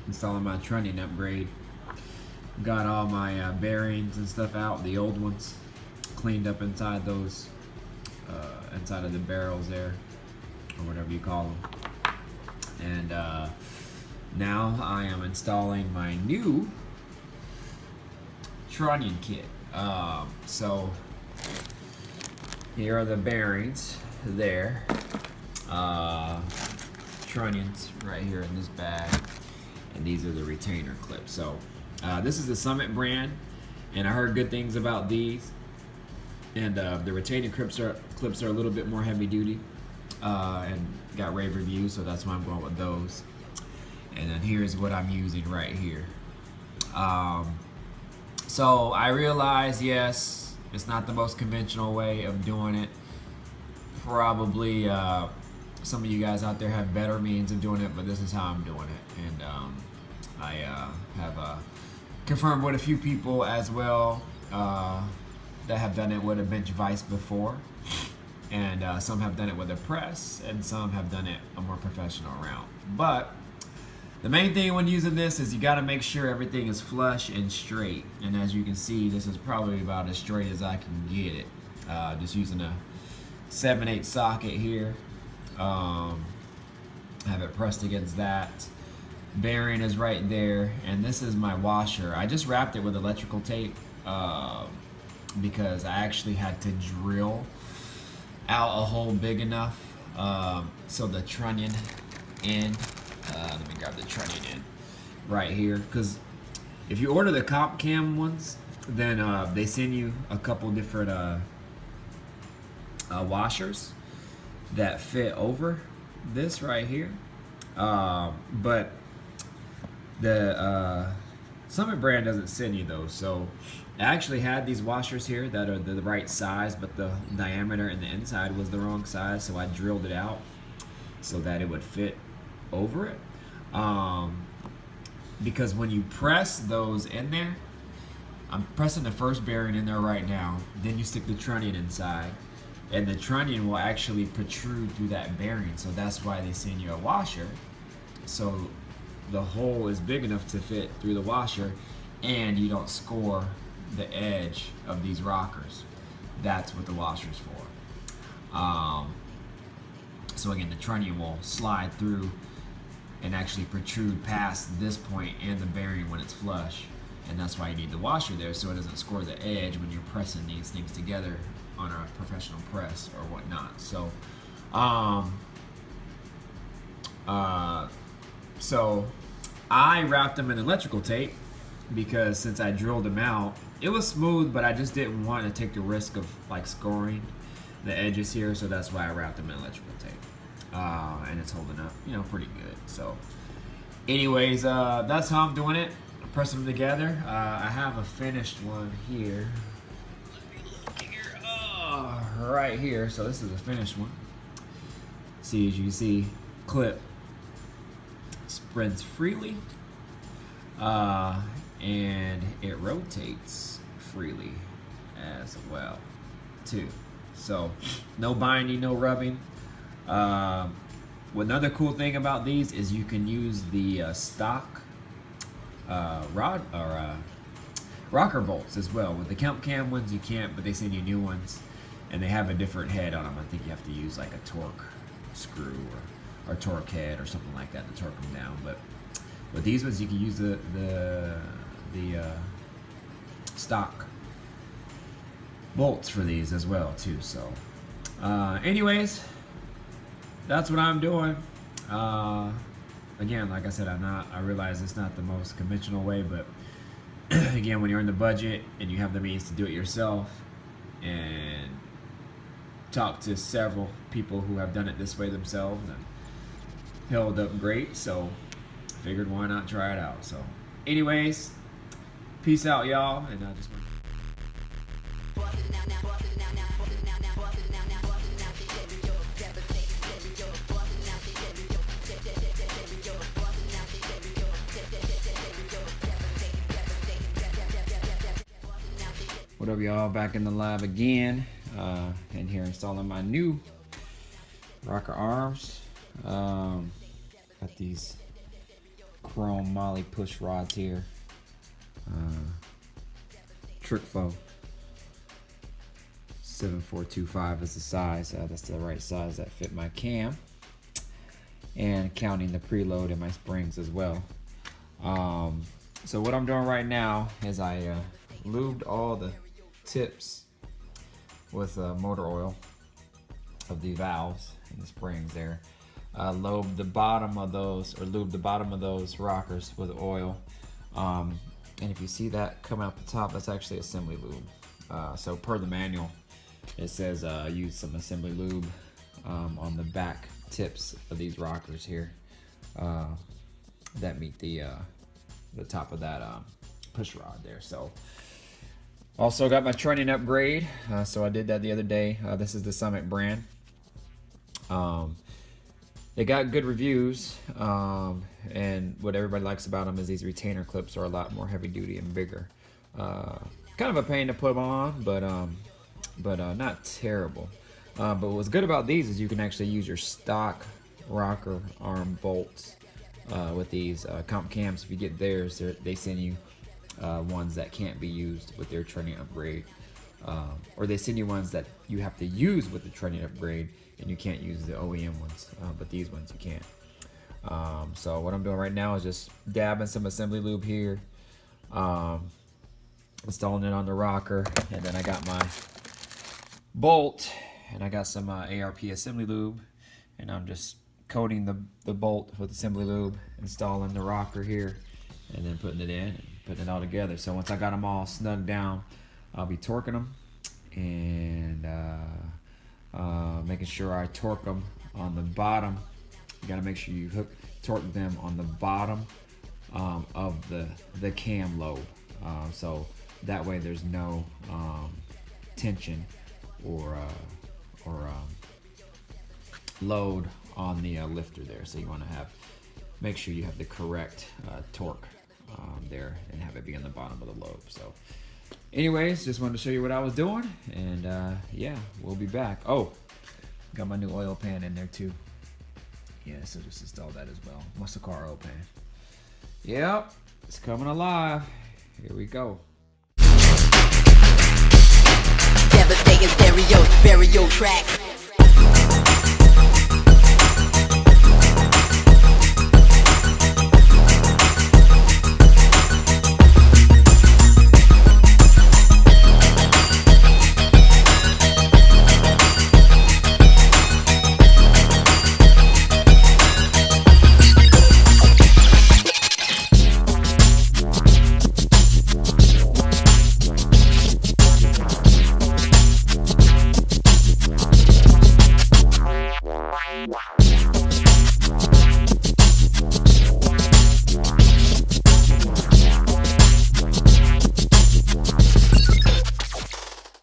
Installing my Trunnion upgrade. Got all my bearings and stuff out, the old ones, cleaned up inside those, inside of the barrels there, or whatever you call them. And now I am installing my new Trunnion kit. So here are the bearings there. Trunnions right here in this bag, and these are the retainer clips. So this is the Summit brand, and I heard good things about these. And the retainer clips are a little bit more heavy duty, and got rave reviews, so that's why I'm going with those. And then here's what I'm using right here. So I realize, yes, it's not the most conventional way of doing it. Probably some of you guys out there have better means of doing it, but this is how I'm doing it. And I have confirmed with a few people as well that have done it with a bench vise before. And some have done it with a press, and some have done it a more professional route. But the main thing when using this is you got to make sure everything is flush and straight. And as you can see, this is probably about as straight as I can get it. Just using a 7/8 socket here. Have it pressed against that. Bearing is right there, and this is my washer. I just wrapped it with electrical tape because I actually had to drill out a hole big enough so the trunnion end. Let me grab the trunnion end right here, because if you order the comp cam ones, then they send you a couple different washers that fit over this right here, but the Summit brand doesn't send you those. So I actually had these washers here that are the right size, but the diameter in the inside was the wrong size, so I drilled it out so that it would fit over it. Because when you press those in there, I'm pressing the first bearing in there right now, then you stick the trunnion inside, and the trunnion will actually protrude through that bearing. So that's why they send you a washer, so the hole is big enough to fit through the washer, and you don't score the edge of these rockers. That's what the washer's for. So again, the trunnion will slide through and actually protrude past this point and the bearing when it's flush, and that's why you need the washer there, so it doesn't score the edge when you're pressing these things together on a professional press or whatnot. So so I wrapped them in electrical tape because since I drilled them out, it was smooth, but I just didn't want to take the risk of like scoring the edges here, so that's why I wrapped them in electrical tape. And it's holding up, you know, pretty good. So anyways, that's how I'm doing it. Press them together. I have a finished one here. Let me look here. Right here. So this is a finished one. See, as you can see, clip spreads freely, and it rotates freely as well too. So no binding, no rubbing. Another cool thing about these is you can use the stock rod or rocker bolts as well. With the Comp Cam ones you can't, but they send you new ones, and they have a different head on them. I think you have to use like a torque screw or torque head or something like that to torque them down. But with these ones you can use the stock bolts for these as well too. So anyways, that's what I'm doing. Again, like I said, I realize it's not the most conventional way, but again, when you're in the budget and you have the means to do it yourself, and talk to several people who have done it this way themselves and held up great, so figured why not try it out. So anyways, peace out, y'all, and I just want what up, y'all? Back in the lab again, and here installing my new rocker arms. Got these Chromoly push rods here. Trickfo 7425 is the size. That's the right size that fit my cam. And counting the preload and my springs as well. So what I'm doing right now is I lubed all the tips with motor oil of the valves and the springs there. Lubed the bottom of those, rockers with oil. And if you see that come out the top, that's actually assembly lube. So per the manual, it says use some assembly lube on the back tips of these rockers here that meet the top of that push rod there. So also got my Trunnion upgrade. So I did that the other day. This is the Summit brand. They got good reviews, and what everybody likes about them is these retainer clips are a lot more heavy duty and bigger. Kind of a pain to put on, but not terrible. But what's good about these is you can actually use your stock rocker arm bolts with these comp cams. If you get theirs, they send you ones that can't be used with their Trunnion upgrade, or they send you ones that you have to use with the Trunnion upgrade, and you can't use the OEM ones, but these ones you can. So what I'm doing right now is just dabbing some assembly lube here, installing it on the rocker, and then I got my bolt, and I got some ARP assembly lube, and I'm just coating the bolt with assembly lube, installing the rocker here, and then putting it in and putting it all together. So once I got them all snug down, I'll be torquing them and making sure I torque them on the bottom. You got to make sure you torque them on the bottom of the cam lobe, so that way there's no tension or load on the lifter there. So you want to make sure you have the correct torque there and have it be on the bottom of the lobe. So anyways, just wanted to show you what I was doing, and yeah, we'll be back. Oh, got my new oil pan in there too. Yeah, so just install that as well. Muscle car oil pan. Yep, it's coming alive. Here we go. Devastating stereo track. Wow.